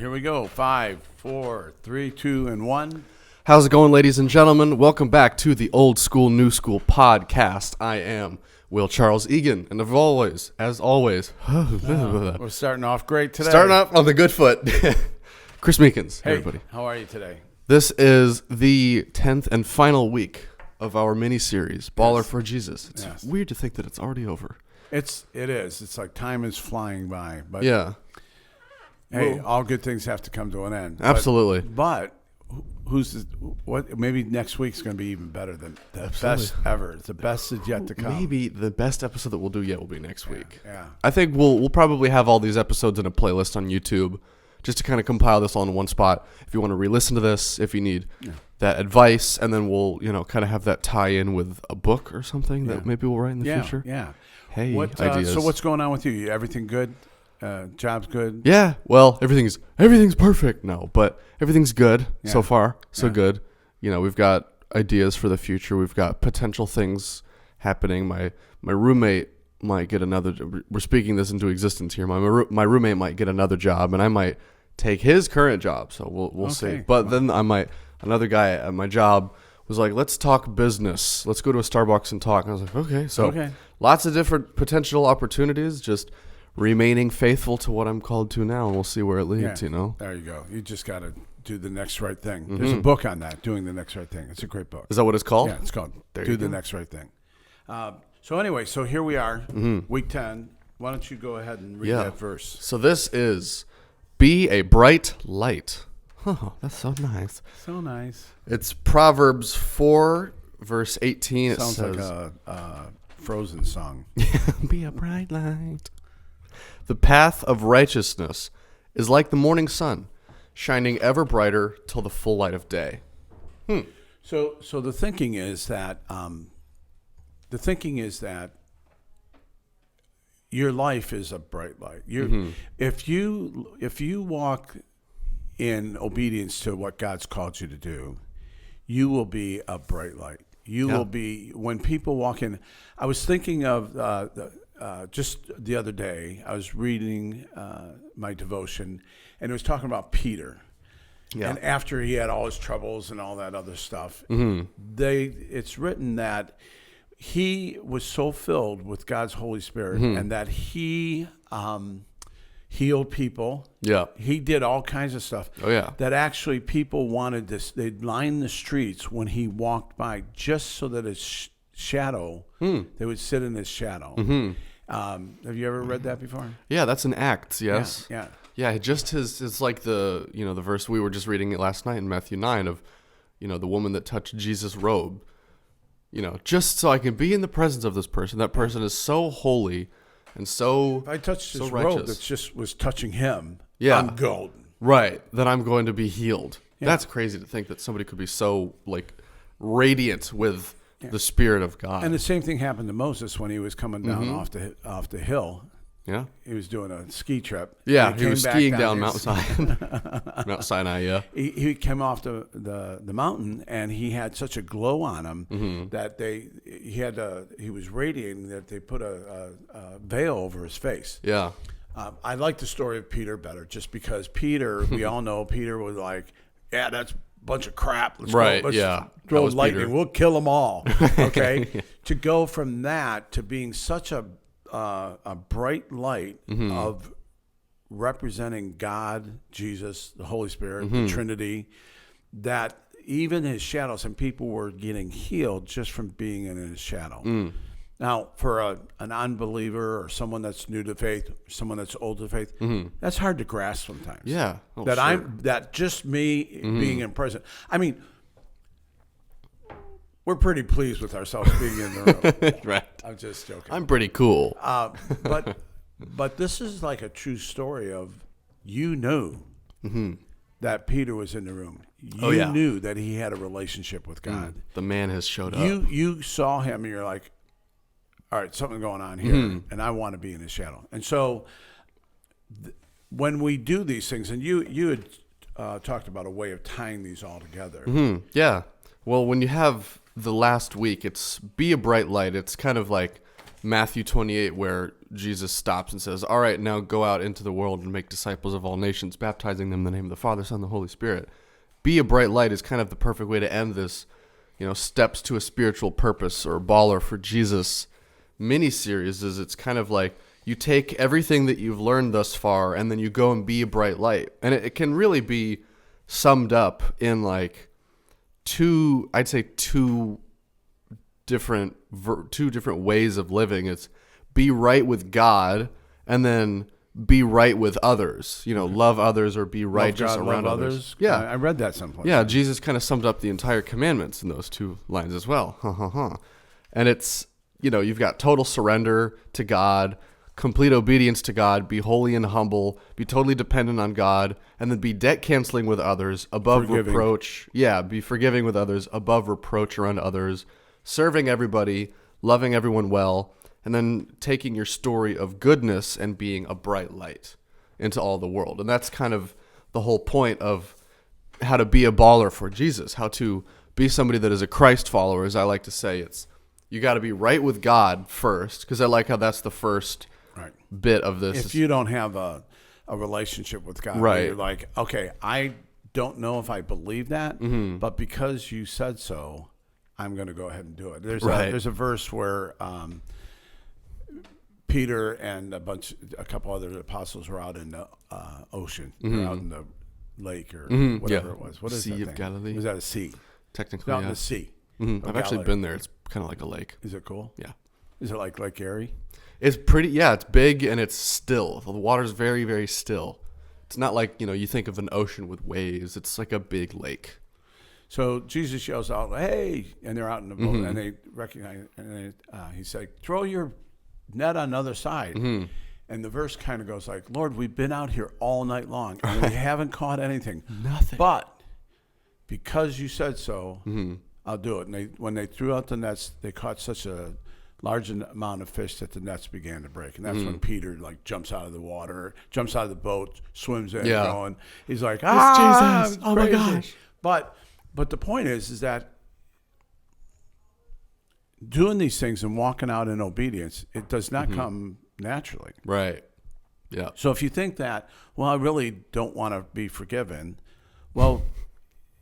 Here we go. 5, 4, 3, 2, and 1. How's it going, ladies and gentlemen? Welcome back to the Old School, New School podcast. I am Will Charles Egan, and as always, We're starting off great today. starting off on the good foot. Chris Meekins, Hey, everybody. how are you today? This is the 10th and final week of our mini-series, Baller for Jesus. It's weird to think that it's already over. It is. It's like time is flying by. But Yeah. hey, Well, all good things have to come to an end. absolutely. But what? Maybe next week's going to be even better than the best ever. The best is yet to come. Maybe the best episode that we'll do yet will be next week. Yeah. I think we'll probably have all these episodes in a playlist on YouTube just to kind of compile this all in one spot. If you want to re-listen to this, if you need that advice, and then we'll, kind of have that tie in with a book or something that maybe we'll write in the future. Yeah. Hey, ideas. So what's going on with you? Everything good? Job's good? Yeah. Well, everything's perfect. No, but everything's good so far. So good. We've got ideas for the future. We've got potential things happening. My roommate might get another. We're speaking this into existence here. My roommate might get another job, and I might take his current job. So we'll see. But then another guy at my job was like, let's talk business. Let's go to a Starbucks and talk. And I was like, okay. So lots of different potential opportunities. Just remaining faithful to what I'm called to now, and we'll see where it leads. There you go. You just got to do the next right thing. There's a book on that, Doing the Next Right Thing. It's a great book. Is that what it's called? Yeah, it's called Do the Next Right Thing. So here we are, week 10. Why don't you go ahead and read that verse? So this is, be a bright light. Oh, that's so nice. So nice. It's Proverbs 4, verse 18. Sounds like a Frozen song. Be a bright light. The path of righteousness is like the morning sun, shining ever brighter till the full light of day. So the thinking is that your life is a bright light. If you walk in obedience to what God's called you to do, you will be a bright light. You will be, when people walk in. I was thinking of just the other day, I was reading my devotion, and it was talking about Peter. Yeah. And after he had all his troubles and all that other stuff, it's written that he was so filled with God's Holy Spirit and that he healed people. Yeah. He did all kinds of stuff. Oh, yeah. That actually people wanted this. They'd line the streets when he walked by just so that his shadow, they would sit in his shadow. Have you ever read that before? Yeah, that's an Acts, yes. Yeah. Yeah, just it's like the verse we were just reading last night in Matthew 9 of, the woman that touched Jesus' robe. Just so I can be in the presence of this person. That person is so holy and so if I touched his righteous. robe that just was touching him, I'm golden. Right, then I'm going to be healed. Yeah. That's crazy to think that somebody could be so radiant with the Spirit of God. And the same thing happened to Moses when he was coming down off the hill. Yeah, he was doing a ski trip. Yeah, he was skiing down Mount Sinai. Mount Sinai. Yeah, he came off the mountain, and he had such a glow on him that he was radiating that they put a veil over his face. Yeah, I like the story of Peter better, just because Peter, we all know Peter was like, yeah, that's a bunch of crap. Let's go. Let's throw lightning. Peter. We'll kill them all. Okay, To go from that to being such a bright light of representing God, Jesus, the Holy Spirit, the Trinity, that even his shadow, some people were getting healed just from being in his shadow. Now, for an unbeliever or someone that's new to faith, someone that's old to faith, that's hard to grasp sometimes. Yeah. That just me being in prison. I mean, we're pretty pleased with ourselves being in the room. Right. I'm just joking. I'm pretty cool. But this is like a true story of you knew that Peter was in the room. You knew that he had a relationship with God. The man has showed up. You saw him and you're like, all right, something's going on here, and I want to be in his shadow. And so when we do these things, and you had talked about a way of tying these all together. Yeah. Well, when you have the last week, it's be a bright light. It's kind of like Matthew 28, where Jesus stops and says, all right, now go out into the world and make disciples of all nations, baptizing them in the name of the Father, Son, and the Holy Spirit. Be a bright light is kind of the perfect way to end this, steps to a spiritual purpose or baller for Jesus mini-series. Is it's kind of like you take everything that you've learned thus far and then you go and be a bright light. And it can really be summed up in like two different ways of living. It's be right with God and then be right with others. Love others or be righteous around others. Yeah, I read that someplace. Yeah, Jesus kind of summed up the entire commandments in those two lines as well. And it's, you've got total surrender to God, complete obedience to God, be holy and humble, be totally dependent on God, and then be debt canceling with others, above forgiving. Reproach. Yeah, be forgiving with others, above reproach around others, serving everybody, loving everyone well, and then taking your story of goodness and being a bright light into all the world. And that's kind of the whole point of how to be a baller for Jesus, how to be somebody that is a Christ follower. As I like to say, it's you got to be right with God first, because I like how that's the first bit of this. If you don't have a relationship with God, right, you're like, okay, I don't know if I believe that, but because you said so, I'm going to go ahead and do it. There's a verse where Peter and a couple other apostles were out in the ocean, or out in the lake or whatever it was. What is Sea that of thing? Galilee? Was that a sea? Technically, Not in the sea. I've actually been there. It's kind of like a lake. Is it cool? Yeah. Is it like Lake Erie? It's pretty. Yeah, it's big and it's still. The water's very, very still. It's not like you think of an ocean with waves. It's like a big lake. So Jesus yells out, "Hey!" and they're out in the boat, and they recognize. And he's like, "Throw your net on the other side." And the verse kind of goes like, "Lord, we've been out here all night long, and we haven't caught anything. Nothing. But because you said so, I'll do it." And when they threw out the nets, they caught such a large amount of fish that the nets began to break. And that's when Peter jumps out of the water, jumps out of the boat, swims in, going. He's like, "It's Jesus! Oh my gosh!" But the point is that doing these things and walking out in obedience, it does not come naturally. Right. Yeah. So if you think that, well, I really don't want to be forgiven, well,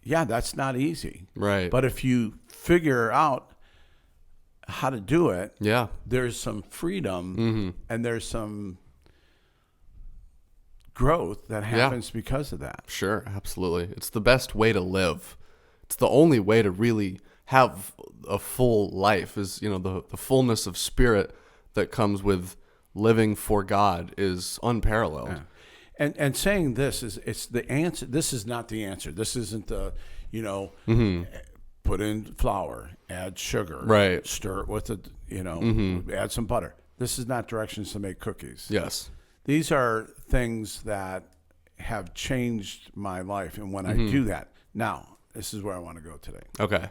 yeah, that's not easy. Right. But if you figure out how to do it, there's some freedom and there's some growth that happens because of that. Sure, absolutely. It's the best way to live. It's the only way to really have a full life is, the fullness of spirit that comes with living for God is unparalleled. Yeah. And saying this it's the answer. This is not the answer. This isn't the, put in flour, add sugar, right, stir it with add some butter. This is not directions to make cookies. Yes. These are things that have changed my life. And when I do that, now, this is where I want to go today. Okay.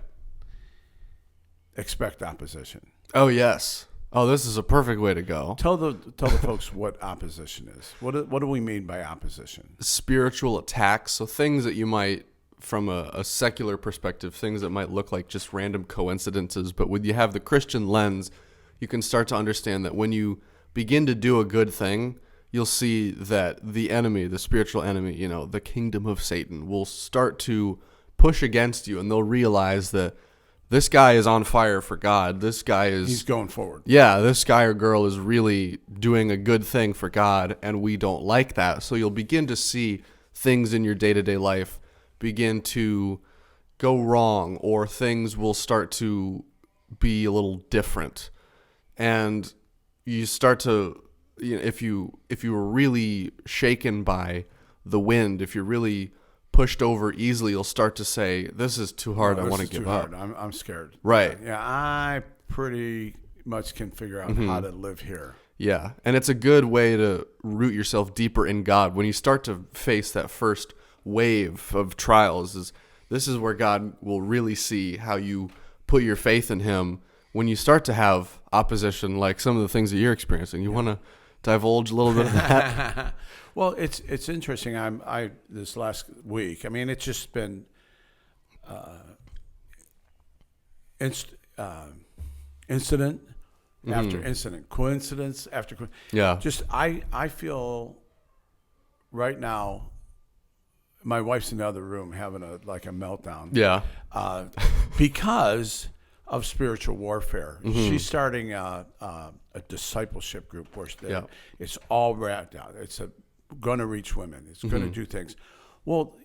Expect opposition. Oh, yes. Oh, this is a perfect way to go. Tell the folks what opposition is. What do we mean by opposition? Spiritual attacks. So things that you might, from a secular perspective, things that might look like just random coincidences. But when you have the Christian lens, you can start to understand that when you begin to do a good thing, you'll see that the enemy, the spiritual enemy, the kingdom of Satan, will start to push against you, and they'll realize that this guy is on fire for God. He's going forward. Yeah, this guy or girl is really doing a good thing for God, and we don't like that. So you'll begin to see things in your day-to-day life begin to go wrong, or things will start to be a little different. And you start to, if you were really shaken by the wind, if you're really pushed over easily, you'll start to say, "This is too hard. I want to give up. I'm scared." Right. Yeah, I pretty much can figure out how to live here. Yeah, and it's a good way to root yourself deeper in God. When you start to face that first wave of trials, this is where God will really see how you put your faith in Him. When you start to have opposition, like some of the things that you're experiencing, you want to divulge a little bit of that? Well, it's interesting. I this last week, I mean, it's just been incident after incident, coincidence after Yeah. just I feel right now my wife's in the other room having a meltdown. Yeah. Because of spiritual warfare. She's starting a discipleship group where it's all wrapped out. It's going to reach women. It's going to do things. Well,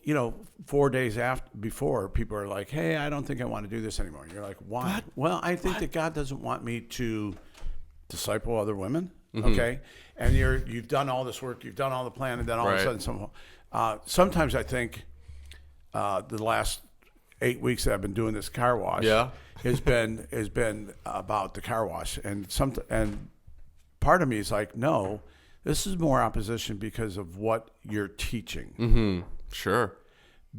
4 days before, people are like, hey, I don't think I want to do this anymore. And you're like, why? What? Well, I think that God doesn't want me to disciple other women, okay? And you've done all this work, you've done all the plan, and then all of a sudden, sometimes I think the last 8 weeks that I've been doing this car wash has been about the car wash, and part of me is like, no, this is more opposition because of what you're teaching. Sure.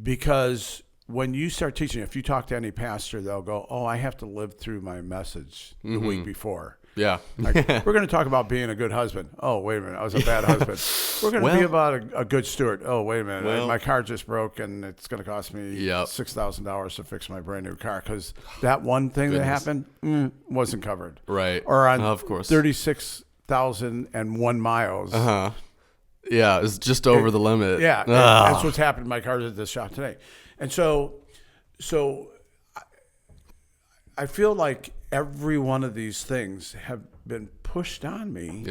Because when you start teaching, if you talk to any pastor, they'll go, oh, I have to live through my message the week before. Yeah. Like, we're going to talk about being a good husband. Oh, wait a minute. I was a bad husband. We're going to be about a good steward. Oh, wait a minute. My car just broke, and it's going to cost me $6,000 to fix my brand new car because that one thing that happened wasn't covered. Right. Or on of course. 36,001 miles. Yeah, it's just over the limit. Yeah, that's what's happened to my cars at this shop today. And so I feel like every one of these things have been pushed on me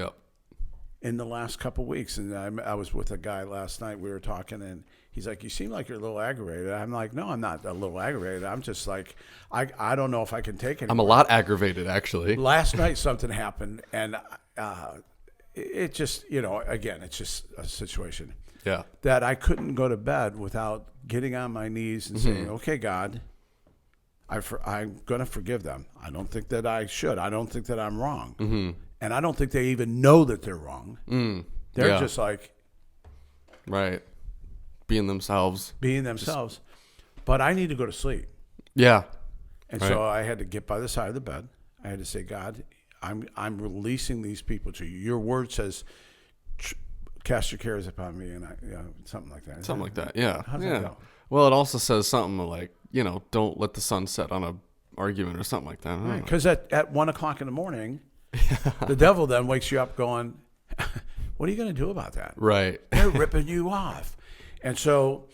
in the last couple of weeks. And I was with a guy last night. We were talking, and he's like, you seem like you're a little aggravated. I'm like, no, I'm not a little aggravated. I'm just like, I don't know if I can take it anymore. I'm a lot aggravated, actually. Last night something happened, and it just, again, it's just a situation that I couldn't go to bed without getting on my knees and saying, okay, God, I'm going to forgive them. I don't think that I should. I don't think that I'm wrong. And I don't think they even know that they're wrong. They're just like... Right. Being themselves. But I need to go to sleep. Yeah. And so I had to get by the side of the bed. I had to say, God, I'm releasing these people to you. Your word says, cast your cares upon me, and something like that. Something like that, yeah. How does that go? Well, it also says something like, don't let the sun set on a argument or something like that. Right, because at 1 o'clock in the morning, the devil then wakes you up going, what are you going to do about that? Right. They're ripping you off. And so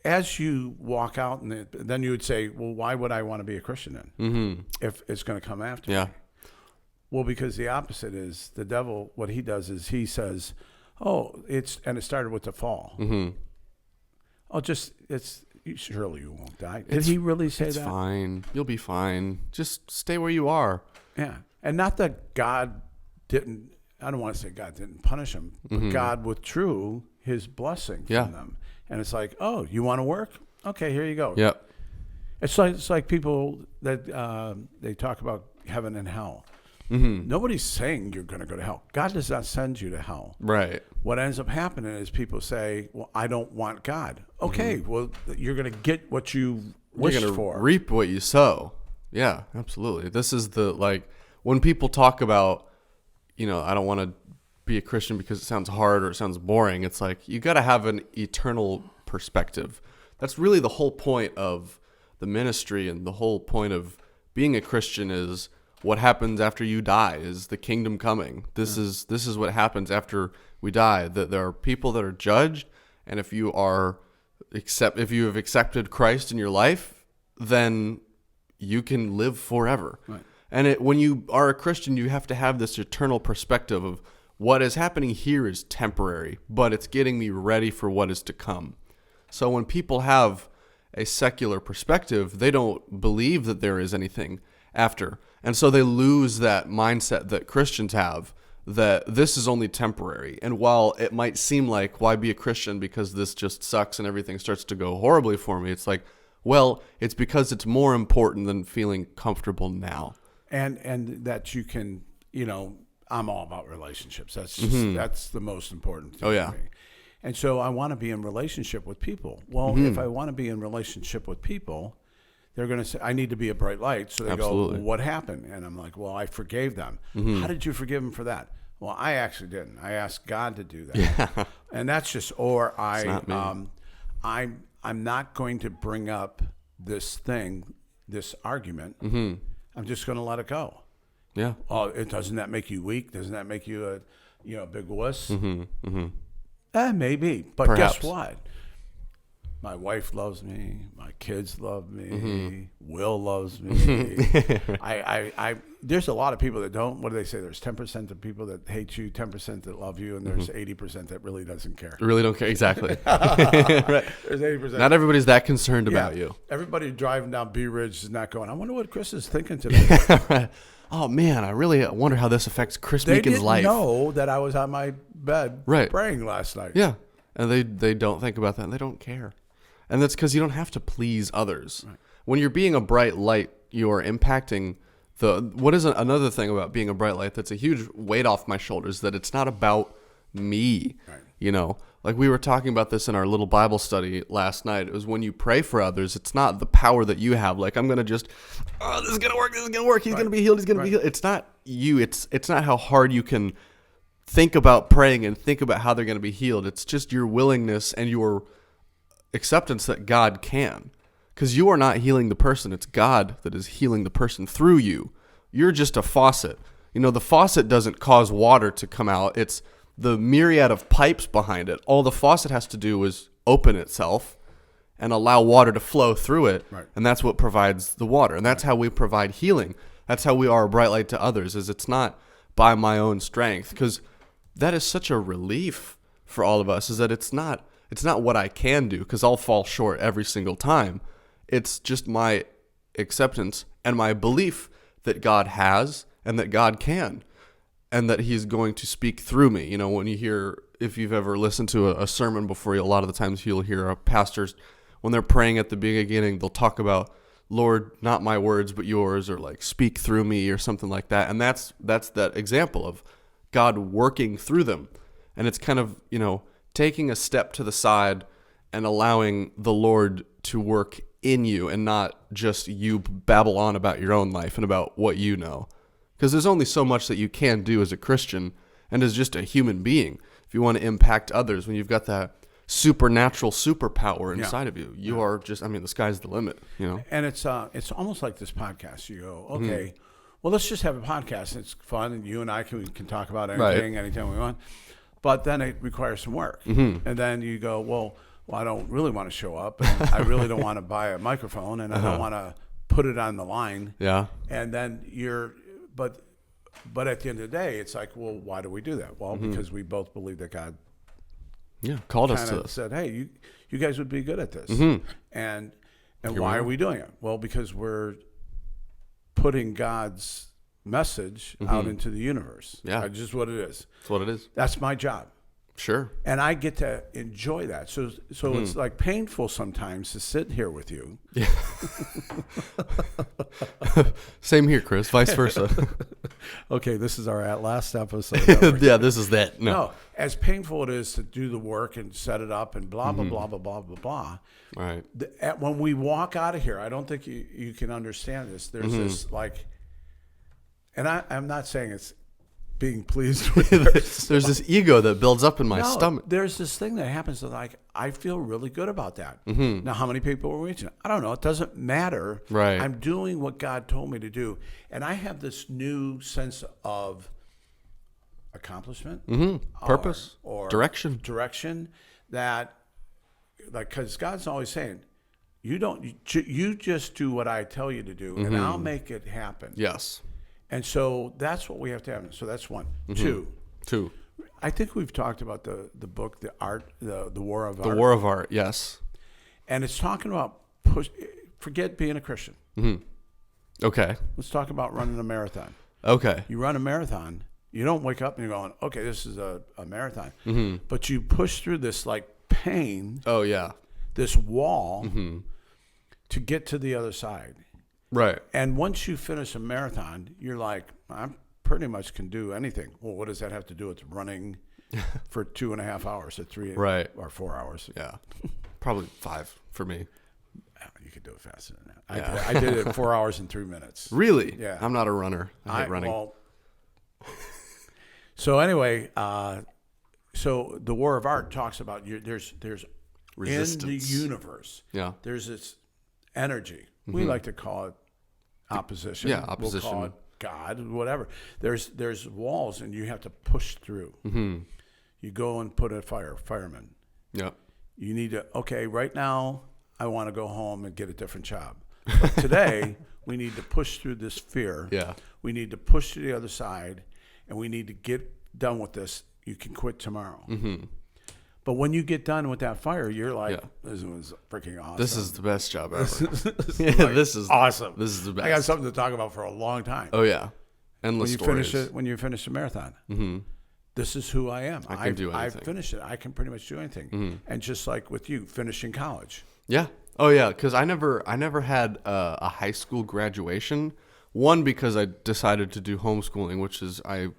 as you walk out, and then you would say, well, why would I want to be a Christian then if it's going to come after me? Well, because the opposite is the devil, what he does is he says, it started with the fall. Surely you won't die. Did he really say that? It's fine. You'll be fine. Just stay where you are. Yeah. And not that God didn't, I don't want to say God didn't punish them, but God withdrew his blessing from them. And it's like, oh, you want to work? Okay, here you go. Yep. It's like people that they talk about heaven and hell. Nobody's saying you're going to go to hell. God does not send you to hell. Right. What ends up happening is people say, well, I don't want God. Okay, well, you're going to get what you wished You're for. You're going to reap what you sow. Yeah, absolutely. This is when people talk about, I don't want to be a Christian because it sounds hard or it sounds boring. It's like, you got to have an eternal perspective. That's really the whole point of the ministry, and the whole point of being a Christian is what happens after you die, is the kingdom coming. This is what happens after we die. That there are people that are judged, and if you have accepted Christ in your life, then you can live forever. Right. And when you are a Christian, you have to have this eternal perspective of what is happening here is temporary, but it's getting me ready for what is to come. So when people have a secular perspective, they don't believe that there is anything after. And so they lose that mindset that Christians have, that this is only temporary. And while it might seem like, why be a Christian because this just sucks and everything starts to go horribly for me, it's like, well, it's because it's more important than feeling comfortable now. And that you can, I'm all about relationships. That's just, that's the most important thing to me. And so I want to be in relationship with people. Well, if I want to be in relationship with people, they're going to say, I need to be a bright light. So they go, well, what happened? And I'm like, well, I forgave them. How did you forgive them for that? Well, I actually didn't. I asked God to do that. Yeah. And that's just, I'm not going to bring up this argument. I'm just going to let it go. Yeah. Oh, doesn't that make you weak? Doesn't that make you a big wuss? Maybe. But Perhaps. guess what? My wife loves me. My kids love me. Mm-hmm. Will loves me. There's a lot of people that don't. What do they say? There's 10% of people that hate you, 10% that love you, and there's 80% that really doesn't care. Really don't care. Exactly. Right. There's 80%. Not everybody's that concerned about you. Everybody driving down Bee Ridge is not going, I wonder what Chris is thinking today. Oh, man, I really wonder how this affects Chris They Meekin's didn't life. know that I was on my bed praying last night. Yeah. And they don't think about that, and they don't care. And that's because you don't have to please others. Right. When you're being a bright light, you're impacting what is another thing about being a bright light that's a huge weight off my shoulders, that it's not about me. Right. You know, like we were talking about this in our little Bible study last night. It was when you pray for others, it's not the power that you have. Like, I'm going to just, this is going to work. This is going to work. He's going to be healed. He's going to be healed. It's not you. It's not how hard you can think about praying and think about how they're going to be healed. It's just your willingness and your acceptance that God can, because you are not healing the person. It's God that is healing the person through you. You're just a faucet. You know, the faucet doesn't cause water to come out. It's the myriad of pipes behind it. All the faucet has to do is open itself and allow water to flow through it. Right. And that's what provides the water. And that's how we provide healing. That's how we are a bright light to others, is it's not by my own strength, because that is such a relief for all of us, is that it's not what I can do, because I'll fall short every single time. It's just my acceptance and my belief that God has and that God can and that he's going to speak through me. You know, when you hear, if you've ever listened to a sermon before, a lot of the times you'll hear pastors, when they're praying at the beginning, they'll talk about, Lord, not my words, but yours, or like, speak through me, or something like that. And that's that example of God working through them. And it's kind of, you know, taking a step to the side and allowing the Lord to work in you, and not just you babble on about your own life and about what you know. Because there's only so much that you can do as a Christian and as just a human being. If you want to impact others, when you've got that supernatural superpower inside of you, you are just, I mean, the sky's the limit, you know? And it's almost like this podcast. You go, okay, well, let's just have a podcast. It's fun, and you and I can talk about anything, anytime we want. But then it requires some work. And then you go, well, I don't really want to show up, and I really don't want to buy a microphone, and I don't want to put it on the line. Yeah. And then but at the end of the day, it's like, well, why do we do that? Well, because we both believe that God called us to this. Said, hey, you guys would be good at this. And why are we doing it? Well, because we're putting God's message out into the universe. Yeah. That's just what it is. That's what it is. That's my job. Sure. And I get to enjoy that. So it's like painful sometimes to sit here with you. Yeah. Same here, Chris. Vice versa. Okay, this is our last episode. Yeah, this is that. No, as painful it is to do the work and set it up and blah, blah, blah, blah, blah, blah, blah. Right. When we walk out of here, I don't think you can understand this. There's this like, and I'm not saying it's being pleased with there's this ego that builds up in my stomach. There's this thing that happens that, like, I feel really good about that. Now, how many people are reaching? I don't know. It doesn't matter. Right. I'm doing what God told me to do. And I have this new sense of accomplishment, purpose, or direction that, like, because God's always saying, you just do what I tell you to do, and I'll make it happen. Yes. And so that's what we have to have. So that's one. Two. I think we've talked about the book, The War of Art. The War of Art, yes. And it's talking about forget being a Christian. Okay. Let's talk about running a marathon. Okay. You run a marathon. You don't wake up and you're going, okay, this is a marathon. But you push through this, like, pain. Oh, yeah. This wall to get to the other side. Right. And once you finish a marathon, you're like, I pretty much can do anything. Well, what does that have to do with running for 2.5 hours or 3 or 4 hours? Yeah. Probably 5 for me. You could do it faster than that. Yeah. I did it 4 hours and 3 minutes. Really? Yeah. I'm not a runner. I hate running. Well, so anyway, so the War of Art talks about there's resistance in the universe. Yeah. There's this energy. We like to call it opposition. Yeah, opposition. We'll call it God, whatever. There's walls, and you have to push through. Mm-hmm. You go and put a fireman. Yep. You need to, okay, right now I want to go home and get a different job. But today we need to push through this fear. Yeah. We need to push to the other side, and we need to get done with this. You can quit tomorrow. Mm-hmm. But when you get done with that fire, you're like, Yeah. this was freaking awesome. This is the best job ever. This is awesome. This is the best. I got something to talk about for a long time. Oh yeah, endless stories. When you finish the marathon, Mm-hmm. this is who I am. I can do anything. I've finished it. I can pretty much do anything. Mm-hmm. And just like with you, finishing college. Yeah. Oh yeah, because I never had a high school graduation. One, because I decided to do homeschooling, which is I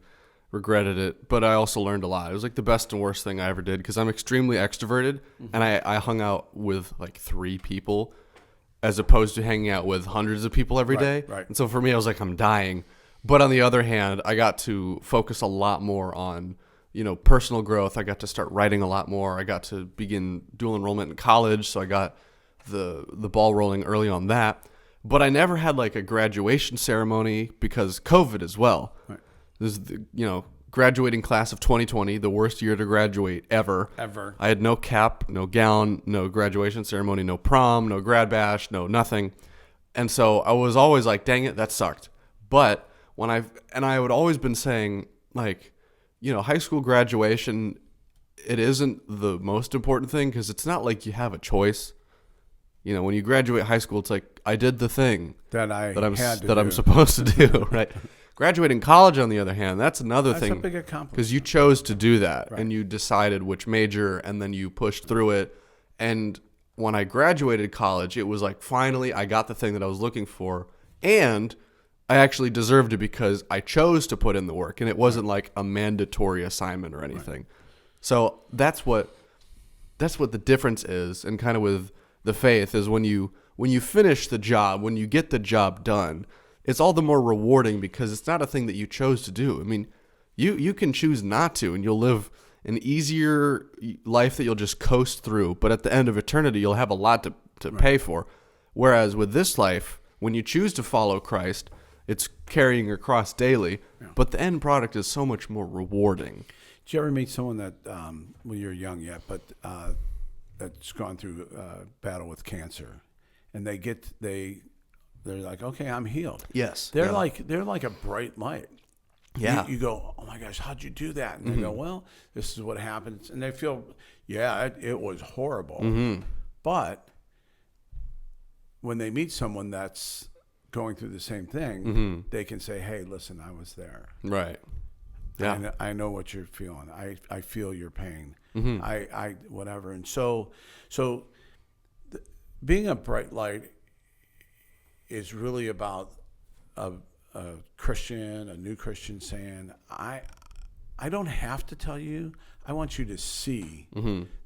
regretted it, but I also learned a lot. It was like the best and worst thing I ever did because I'm extremely extroverted, and I hung out with like 3 people as opposed to hanging out with hundreds of people every day. Right. And so for me, I was like, I'm dying. But on the other hand, I got to focus a lot more on, personal growth. I got to start writing a lot more. I got to begin dual enrollment in college, so I got the ball rolling early on that. But I never had like a graduation ceremony because COVID as well. Right. This is graduating class of 2020, the worst year to graduate ever. I had no cap, no gown, no graduation ceremony, no prom, no grad bash, no nothing. And so I was always like, dang it, that sucked. But I would always been saying like, high school graduation, it isn't the most important thing because it's not like you have a choice. When you graduate high school, it's like I did the thing that I'm supposed to do, right? Graduating college, on the other hand, that's another thing. That's a big accomplishment. Because you chose to do that, Right. and you decided which major, and then you pushed through it. And when I graduated college, it was like, finally, I got the thing that I was looking for, and I actually deserved it because I chose to put in the work, and it wasn't like a mandatory assignment or anything. Right. So that's what the difference is, and kind of with the faith is when you finish the job, when you get the job done, it's all the more rewarding because it's not a thing that you chose to do. I mean, you can choose not to, and you'll live an easier life that you'll just coast through. But at the end of eternity, you'll have a lot to pay for. Whereas with this life, when you choose to follow Christ, it's carrying your cross daily. Yeah. But the end product is so much more rewarding. Did you ever meet someone that, well, you're young yet, but that's gone through battle with cancer, and they're like, okay, I'm healed. Yes. They're like a bright light. Yeah. You go, oh my gosh, how'd you do that? And they go, well, this is what happens. And they feel, yeah, it was horrible. Mm-hmm. But when they meet someone that's going through the same thing, they can say, hey, listen, I was there. Right. Yeah. I know what you're feeling. I feel your pain. Mm-hmm. I whatever. And so being a bright light is really about a Christian, a new Christian saying, I don't have to tell you. I want you to see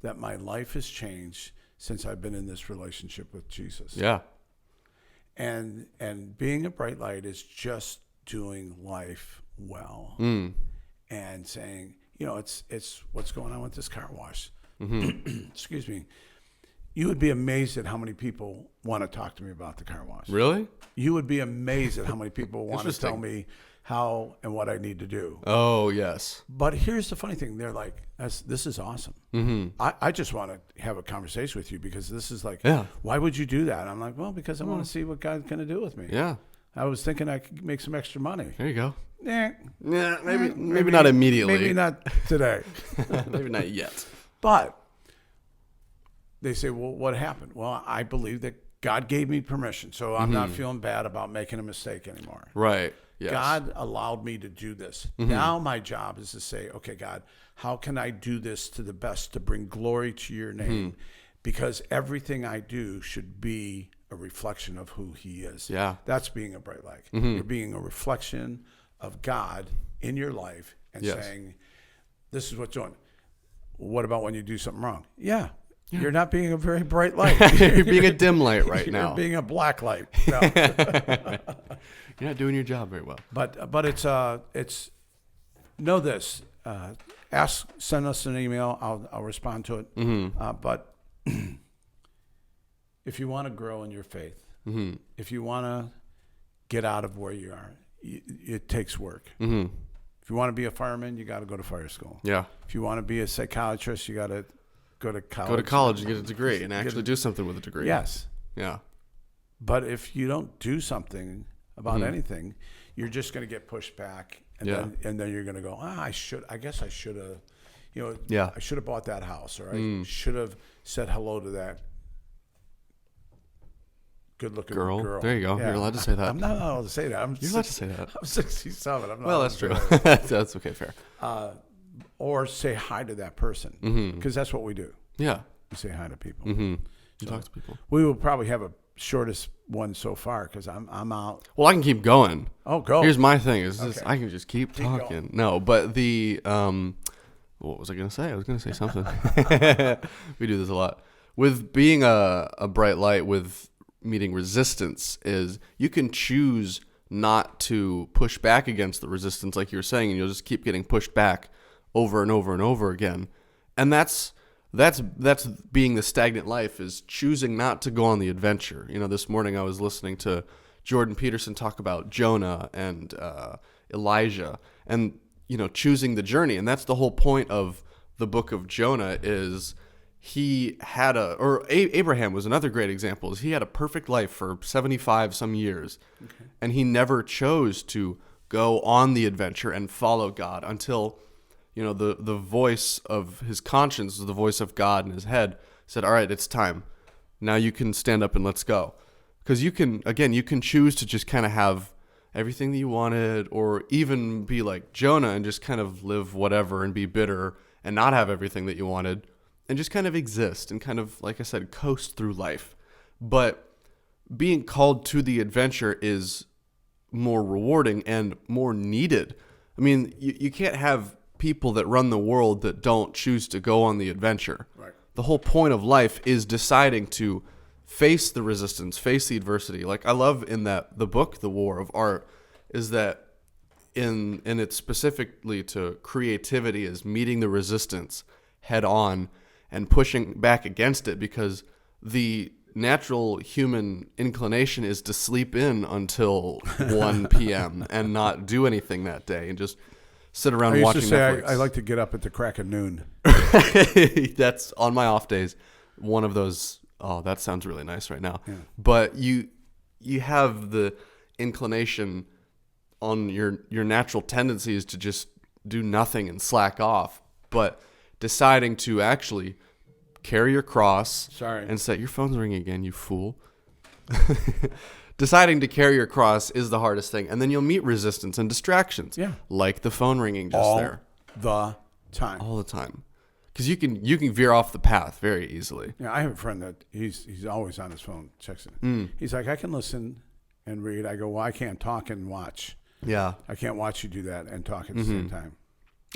that my life has changed since I've been in this relationship with Jesus. Yeah. And being a bright light is just doing life well and saying, it's what's going on with this car wash. Excuse me. You would be amazed at how many people want to talk to me about the car wash. Really? You would be amazed at how many people want to tell me how and what I need to do. Oh, yes. But here's the funny thing. They're like, this is awesome. Mm-hmm. I just want to have a conversation with you because this is like, why would you do that? I'm like, well, because I want to see what God's going to do with me. Yeah. I was thinking I could make some extra money. There you go. Yeah, maybe not immediately. Maybe not today. Maybe not yet. But they say, well, what happened? Well, I believe that God gave me permission, so I'm not feeling bad about making a mistake anymore. Right. Yes. God allowed me to do this. Now my job is to say, okay, God, how can I do this to the best to bring glory to your name? Because everything I do should be a reflection of who he is. Yeah. That's being a bright light. You're being a reflection of God in your life and saying, this is what's doing. What about when you do something wrong? Yeah. You're not being a very bright light. You're being a dim light right now. You're being a black light. No. You're not doing your job very well. But it's know this. Send us an email. I'll respond to it. But if you want to grow in your faith, if you want to get out of where you are, it takes work. Mm-hmm. If you want to be a fireman, you got to go to fire school. Yeah. If you want to be a psychiatrist, you got to go to college. Go to college and get a degree and actually do something with a degree. Yes. Yeah. But if you don't do something about anything, you're just going to get pushed back, and then you're going to go, I guess I should have, I should have bought that house, or I should have said hello to that good-looking girl. There you go. Yeah. You're allowed to say that. I'm not allowed to say that. You're allowed to say that. I'm 67. I'm not well, that's true. That's okay. Fair. Or say hi to that person, because that's what we do. Yeah. We say hi to people. You talk to people. We will probably have a shortest one so far because I'm out. Well, I can keep going. Oh, go. Here's my thing: I can just keep talking. Going. No, but the what was I going to say? I was going to say something. We do this a lot with being a bright light with meeting resistance. Is you can choose not to push back against the resistance, like you were saying, and you'll just keep getting pushed back over and over and over again, and that's being the stagnant life, is choosing not to go on the adventure. This morning I was listening to Jordan Peterson talk about Jonah and Elijah, and choosing the journey. And that's the whole point of the book of Jonah. Is Abraham was another great example. Is he had a perfect life for 75 some years, and he never chose to go on the adventure and follow God until the voice of his conscience, the voice of God in his head, said, all right, it's time. Now you can stand up and let's go. Because you can choose to just kind of have everything that you wanted, or even be like Jonah and just kind of live whatever and be bitter and not have everything that you wanted and just kind of exist and kind of, like I said, coast through life. But being called to the adventure is more rewarding and more needed. I mean, you can't have people that run the world that don't choose to go on the adventure. Right. The whole point of life is deciding to face the resistance, face the adversity. Like I love in the book, The War of Art, is that in it specifically to creativity is meeting the resistance head on and pushing back against it, because the natural human inclination is to sleep in until 1 p.m. and not do anything that day and just sit around watching Netflix. I like to get up at the crack of noon. That's on my off days. One of those. Oh, that sounds really nice right now. Yeah. But you have the inclination on your natural tendencies to just do nothing and slack off. But deciding to actually carry your cross. Sorry. And say, your phone's ringing again, you fool. Deciding to carry your cross is the hardest thing. And then you'll meet resistance and distractions. Yeah. Like the phone ringing just all there. The time. All the time. Because you can veer off the path very easily. Yeah, I have a friend that he's always on his phone, checks it. He's like, I can listen and read. I go, well, I can't talk and watch. Yeah. I can't watch you do that and talk at the same time.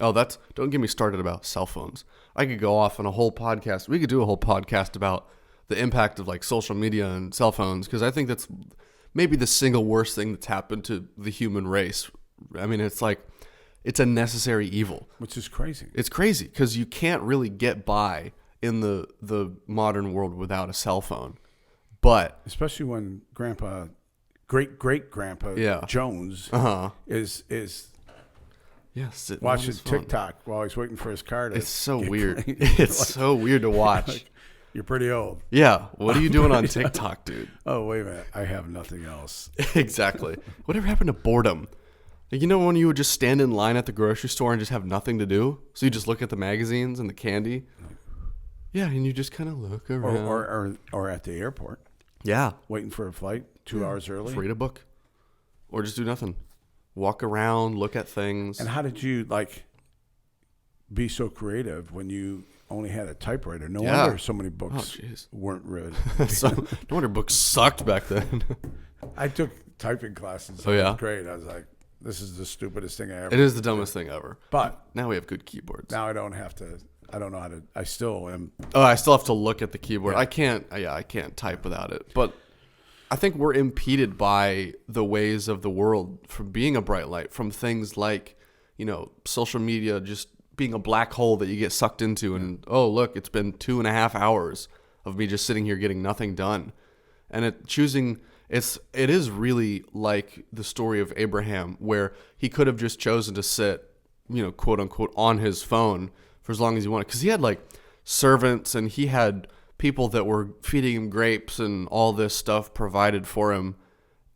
Oh, don't get me started about cell phones. I could go off on a whole podcast. We could do a whole podcast about the impact of like social media and cell phones, because I think that's maybe the single worst thing that's happened to the human race. I mean, it's like, it's a necessary evil. Which is crazy. It's crazy because you can't really get by in the modern world without a cell phone. But especially when great-grandpa Jones is watching TikTok while he's waiting for his car to It's so weird. It's like, so weird to watch. Like, you're pretty old. Yeah. What are you doing on TikTok, dude? Oh, wait a minute. I have nothing else. Exactly. Whatever happened to boredom? You know when you would just stand in line at the grocery store and just have nothing to do? So you just look at the magazines and the candy? Yeah, and you just kind of look around. Or at the airport. Yeah. Waiting for a flight 2 hours early. Read a book. Or just do nothing. Walk around, look at things. And how did you, be so creative when you only had a typewriter? No wonder so many books weren't read. No wonder books sucked back then. I took typing classes. Oh, yeah? Great. I was like, this is the stupidest thing I ever It is the dumbest thing ever. But now we have good keyboards. Now I don't have to. I don't know how to. I still am. Oh, I still have to look at the keyboard. Yeah. I can't type without it. But I think we're impeded by the ways of the world from being a bright light, from things like, social media just being a black hole that you get sucked into. And, oh, look, it's been 2.5 hours of me just sitting here getting nothing done. And choosing it is really like the story of Abraham, where he could have just chosen to sit, quote unquote, on his phone for as long as he wanted, because he had like servants and he had people that were feeding him grapes and all this stuff provided for him.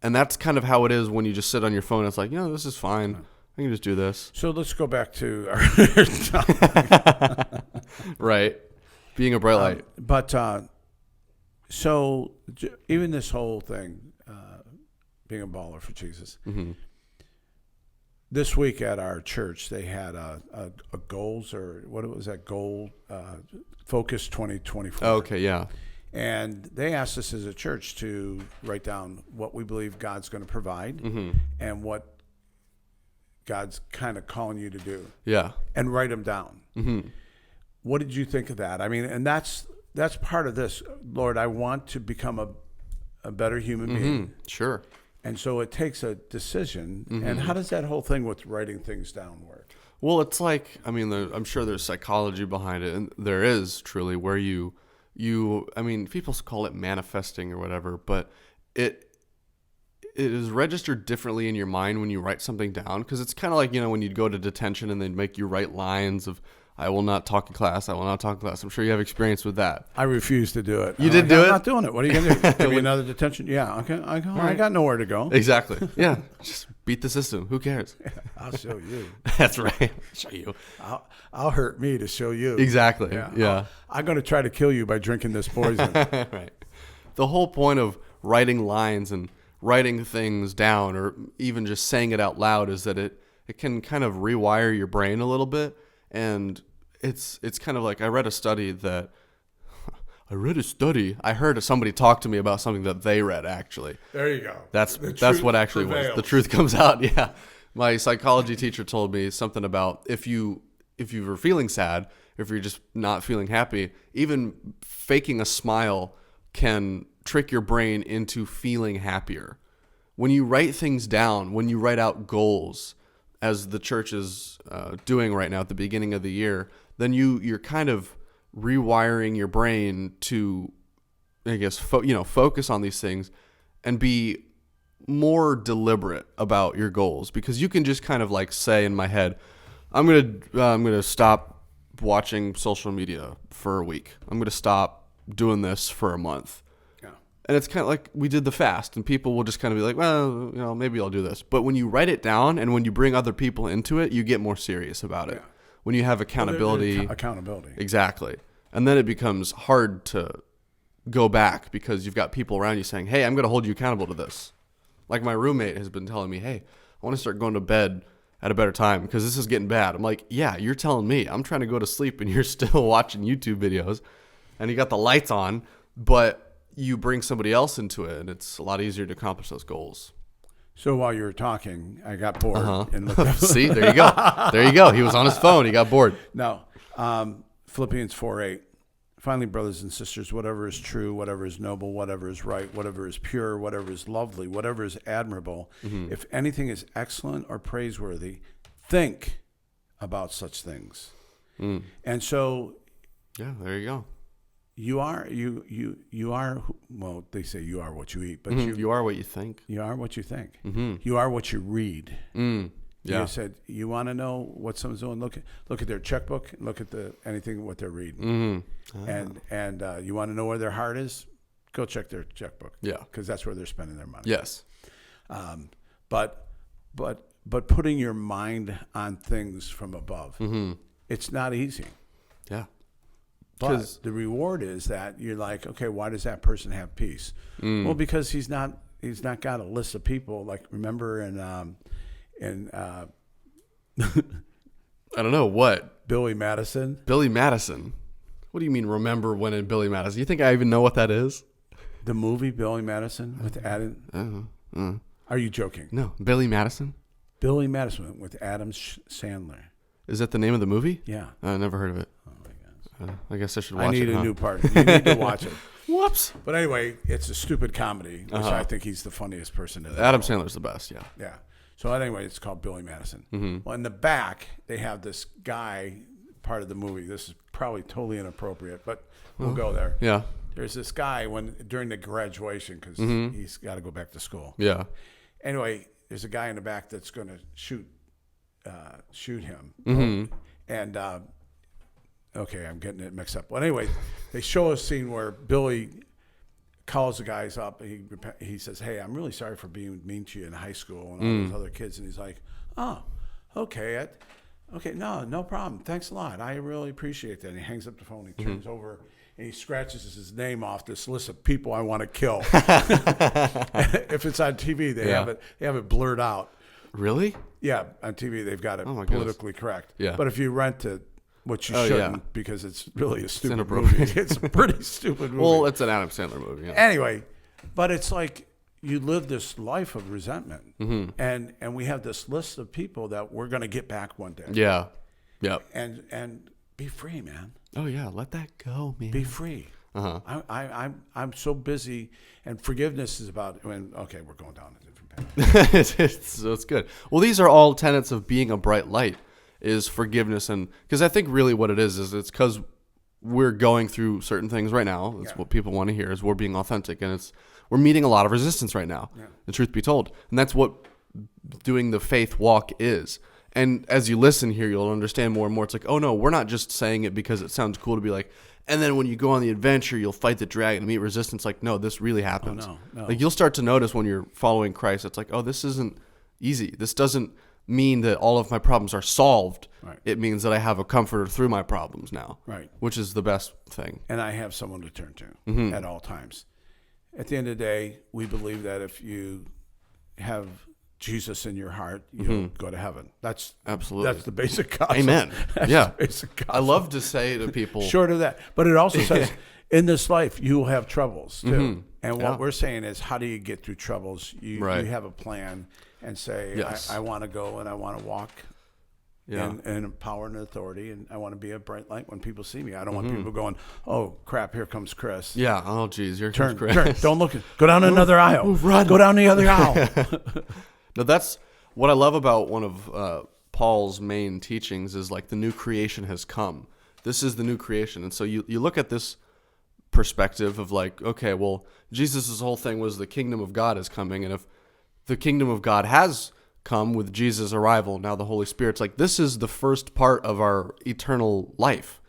And that's kind of how it is when you just sit on your phone. It's like, this is fine. I can just do this. So let's go back to our right. Being a bright light. But so even this whole thing, being a baller for Jesus. Mm-hmm. This week at our church, they had a goals, or what was that goal? Focus 2024. Oh, okay, yeah. And they asked us as a church to write down what we believe God's going to provide Mm-hmm. and what God's kind of calling you to do. Yeah. And write them down. Mm-hmm. What did you think of that? I mean, and that's part of this. Lord, I want to become a better human being. Sure. And so it takes a decision. Mm-hmm. And how does that whole thing with writing things down work? Well, it's like, I'm sure there's psychology behind it, and there is truly, where you people call it manifesting or whatever, but it is registered differently in your mind when you write something down, because it's kind of like, when you'd go to detention and they'd make you write lines of, I will not talk in class. I will not talk in class. I'm sure you have experience with that. I refuse to do it. You did do it? I'm not doing it. What are you going to do? Give me another detention? Yeah. Okay. I got nowhere to go. Exactly. Yeah. Just beat the system. Who cares? I'll show you. That's right. I'll show you. I'll hurt me to show you. Exactly. Yeah. I'm going to try to kill you by drinking this poison. Right. The whole point of writing lines and writing things down, or even just saying it out loud, is that it can kind of rewire your brain a little bit. And it's kind of like, I heard somebody talk to me about something that they read, actually. There you go. That's what actually was. The truth comes out. Yeah. My psychology teacher told me something about if you were feeling sad, if you're just not feeling happy, even faking a smile can trick your brain into feeling happier. When you write things down, when you write out goals, as the church is doing right now at the beginning of the year, then you're kind of rewiring your brain to, I guess, focus on these things and be more deliberate about your goals. Because you can just kind of like say in my head, I'm gonna stop watching social media for a week. I'm gonna stop doing this for a month. And it's kind of like we did the fast, and people will just kind of be like, well, maybe I'll do this. But when you write it down and when you bring other people into it, you get more serious about it. When you have accountability. Accountability. Exactly. And then it becomes hard to go back, because you've got people around you saying, hey, I'm going to hold you accountable to this. Like my roommate has been telling me, hey, I want to start going to bed at a better time because this is getting bad. I'm like, yeah, you're telling me. I'm trying to go to sleep and you're still watching YouTube videos and you got the lights on, but you bring somebody else into it, and it's a lot easier to accomplish those goals. So while you were talking, I got bored. And looked up. See, there you go. There you go. He was on his phone. He got bored. No. Philippians 4:8. Finally, brothers and sisters, whatever is true, whatever is noble, whatever is right, whatever is pure, whatever is lovely, whatever is admirable, if anything is excellent or praiseworthy, think about such things. And so, yeah, there you go. You are well, they say you are what you eat, but you are what you think. You are what you think. You are what you read. Yeah. You said you want to know what someone's doing. Look at their checkbook. Look at anything what they're reading. And you want to know where their heart is. Go check their checkbook. Yeah, because that's where they're spending their money. Yes. But putting your mind on things from above, it's not easy. Yeah. But the reward is that you're like, okay, why does that person have peace? Well, because he's not got a list of people. Like, remember in I don't know what. Billy Madison. Billy Madison. What do you mean? Remember when in Billy Madison? You think I even know what that is? The movie Billy Madison with Adam. Are you joking? No, Billy Madison. Billy Madison with Adam Sandler. Is that the name of the movie? Yeah. I never heard of it. I guess I should watch it. I need a new part. You need to watch it. Whoops. But anyway, it's a stupid comedy, which I think he's the funniest person in the Adam world. Sandler's the best, yeah. Yeah. So anyway, it's called Billy Madison. Well, in the back, they have this guy, part of the movie. This is probably totally inappropriate, but we'll go there. Yeah. there's this guy during the graduation because he's got to go back to school. Yeah. Anyway, there's a guy in the back that's going to shoot him. And okay, I'm getting it mixed up. Well, anyway, they show a scene where Billy calls the guys up. He says, "Hey, I'm really sorry for being mean to you in high school and all those other kids." And he's like, "Oh, okay, no problem. Thanks a lot. I really appreciate that." And he hangs up the phone. He turns over and he scratches his name off this list of people I want to kill. If it's on TV, they have it blurred out. Really? Yeah, on TV they've got it politically correct. Yeah. But if you rent it, which you shouldn't, because it's really a stupid movie. inappropriate. It's a pretty stupid movie. Well, it's an Adam Sandler movie. Yeah. Anyway, but it's like you live this life of resentment, and we have this list of people that we're going to get back one day. Yeah. Yep. And be free, man. Oh yeah, let that go, man. Be free. I'm so busy, and forgiveness is about we're going down a different path. So it's good. Well, these are all tenets of being a bright light. Is forgiveness, and because I think really what it is it's because we're going through certain things right now. That's what people want to hear, is we're being authentic, and we're meeting a lot of resistance right now. Yeah. The truth be told, and that's what doing the faith walk is. And as you listen here, you'll understand more and more. It's like, oh no, we're not just saying it because it sounds cool to be like. And then when you go on the adventure, you'll fight the dragon and meet resistance. Like, no, this really happens. Oh, no. Like you'll start to notice when you're following Christ. It's like, oh, this isn't easy. This doesn't mean that all of my problems are solved. Right. It means that I have a comforter through my problems now. Right. Which is the best thing. And I have someone to turn to at all times. At the end of the day, we believe that if you have Jesus in your heart, you'll go to heaven. That's absolutely the basic gospel. Amen. That's the basic gospel. I love to say to people short of that, but it also says in this life you will have troubles too. And what we're saying is, how do you get through troubles? You have a plan and say, I want to go and I want to walk in power and authority, and I want to be a bright light when people see me. I don't want people going, oh crap, here comes Chris. Yeah. Oh geez, here comes Chris. Turn. Don't look. Go down another aisle. Run. Go down the other aisle. No, that's what I love about one of Paul's main teachings is like the new creation has come. This is the new creation. And so you look at this perspective of like, okay, well, Jesus' whole thing was the kingdom of God is coming. And if the kingdom of God has come with Jesus' arrival, now the Holy Spirit's like, this is the first part of our eternal life.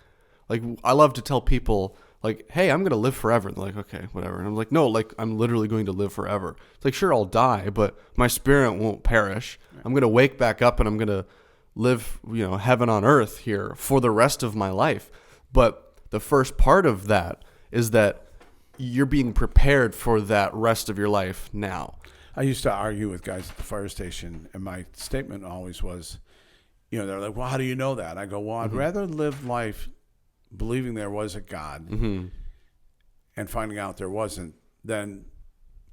Like, I love to tell people, like, hey, I'm going to live forever. And they're like, okay, whatever. And I'm like, no, like, I'm literally going to live forever. It's like, sure, I'll die, but my spirit won't perish. I'm going to wake back up and I'm going to live, heaven on earth here for the rest of my life. But the first part of that is that you're being prepared for that rest of your life now. I used to argue with guys at the fire station, and my statement always was, they're like, well, how do you know that? I go, well, I'd rather live life believing there was a God and finding out there wasn't, than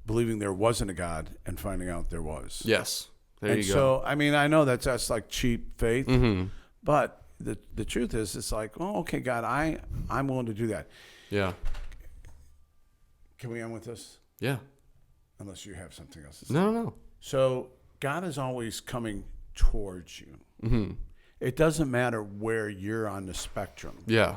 believing there wasn't a God and finding out there was. Yes. There you go. So, I mean, I know that's like cheap faith, but the truth is, it's like, oh, okay, God, I'm willing to do that. Yeah. Can we end with this? Yeah. Unless you have something else to say. No. So God is always coming towards you. It doesn't matter where you're on the spectrum. Yeah.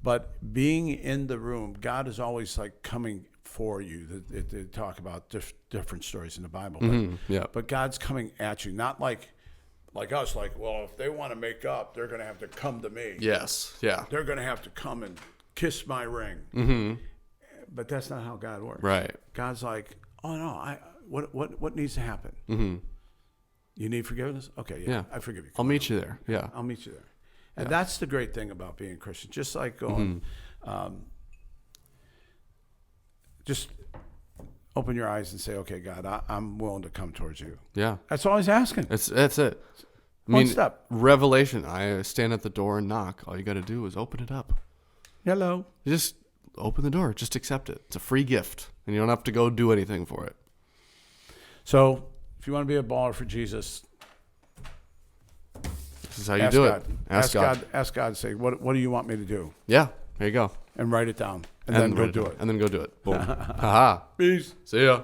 But being in the room, God is always like coming for you. They talk about different stories in the Bible. But God's coming at you, not like us, like, well, if they want to make up, they're going to have to come to me. Yes. Yeah. They're going to have to come and kiss my ring. But that's not how God works. Right. God's like, oh no, what needs to happen? You need forgiveness? Okay, yeah. I forgive you. I'll meet you there. Yeah. I'll meet you there. And that's the great thing about being Christian. Just like going, just open your eyes and say, okay, God, I'm willing to come towards you. Yeah. That's all he's asking. That's it. One step. Revelation. I stand at the door and knock. All you got to do is open it up. Hello. Just open the door. Just accept it. It's a free gift. And you don't have to go do anything for it. So if you want to be a baller for Jesus, this is how you do it. Ask God. Ask God. Say, what do you want me to do? Yeah. There you go. And write it down. And then go do it. And then go do it. Boom. Haha. Peace. See ya.